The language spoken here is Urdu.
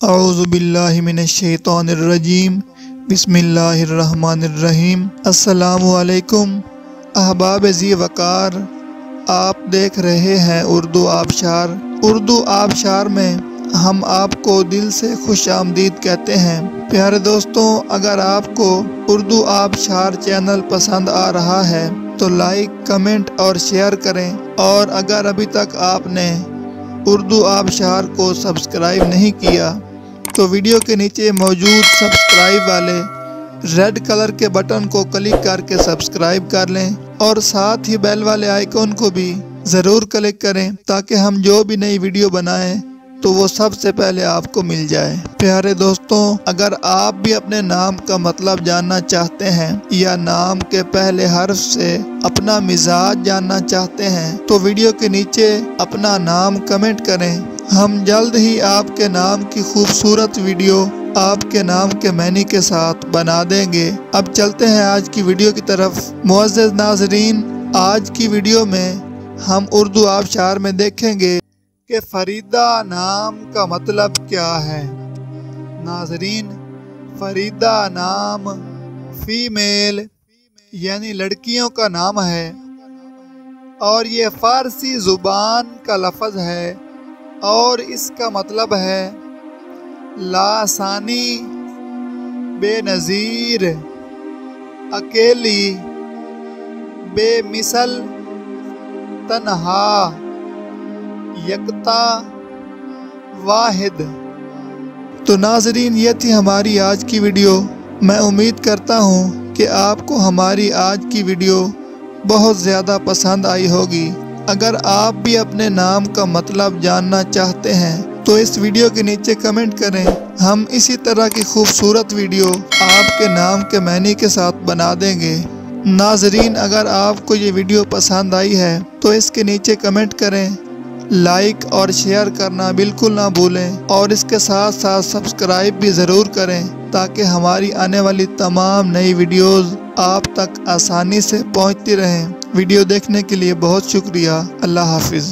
اعوذ باللہ من الشیطان الرجیم بسم اللہ الرحمن الرحیم۔ السلام علیکم احباب ذی وقار، آپ دیکھ رہے ہیں اردو آبشار۔ اردو آبشار میں ہم آپ کو دل سے خوش آمدید کہتے ہیں۔ پیارے دوستوں، اگر آپ کو اردو آبشار چینل پسند آ رہا ہے تو لائک، کمنٹ اور شیئر کریں، اور اگر ابھی تک آپ نے اردو آبشار کو سبسکرائب نہیں کیا تو ویڈیو کے نیچے موجود سبسکرائب والے ریڈ کلر کے بٹن کو کلک کر کے سبسکرائب کر لیں، اور ساتھ ہی بیل والے آئیکن کو بھی ضرور کلک کریں تاکہ ہم جو بھی نئی ویڈیو بنائیں تو وہ سب سے پہلے آپ کو مل جائے۔ پیارے دوستوں، اگر آپ بھی اپنے نام کا مطلب جاننا چاہتے ہیں یا نام کے پہلے حرف سے اپنا مزاج جاننا چاہتے ہیں تو ویڈیو کے نیچے اپنا نام کمنٹ کریں۔ ہم جلد ہی آپ کے نام کی خوبصورت ویڈیو آپ کے نام کے معنی کے ساتھ بنا دیں گے۔ اب چلتے ہیں آج کی ویڈیو کی طرف۔ معزز ناظرین، آج کی ویڈیو میں ہم اردو آبشار میں دیکھیں گے کہ فریدہ نام کا مطلب کیا ہے۔ ناظرین، فریدہ نام فیمیل یعنی لڑکیوں کا نام ہے، اور یہ فارسی زبان کا لفظ ہے، اور اس کا مطلب ہے لاسانی، بے نظیر، اکیلی، بے مثل، تنہا، یکتا، واحد۔ تو ناظرین، یہ تھی ہماری آج کی ویڈیو۔ میں امید کرتا ہوں کہ آپ کو ہماری آج کی ویڈیو بہت زیادہ پسند آئی ہوگی۔ اگر آپ بھی اپنے نام کا مطلب جاننا چاہتے ہیں تو اس ویڈیو کے نیچے کمنٹ کریں۔ ہم اسی طرح کی خوبصورت ویڈیو آپ کے نام کے معنی کے ساتھ بنا دیں گے۔ ناظرین، اگر آپ کو یہ ویڈیو پسند آئی ہے تو اس کے نیچے کمنٹ کریں، لائک اور شیئر کرنا بالکل نہ بھولیں، اور اس کے ساتھ ساتھ سبسکرائب بھی ضرور کریں تاکہ ہماری آنے والی تمام نئی ویڈیوز آپ تک آسانی سے پہنچتی رہیں۔ ویڈیو دیکھنے کے لیے بہت شکریہ۔ اللہ حافظ۔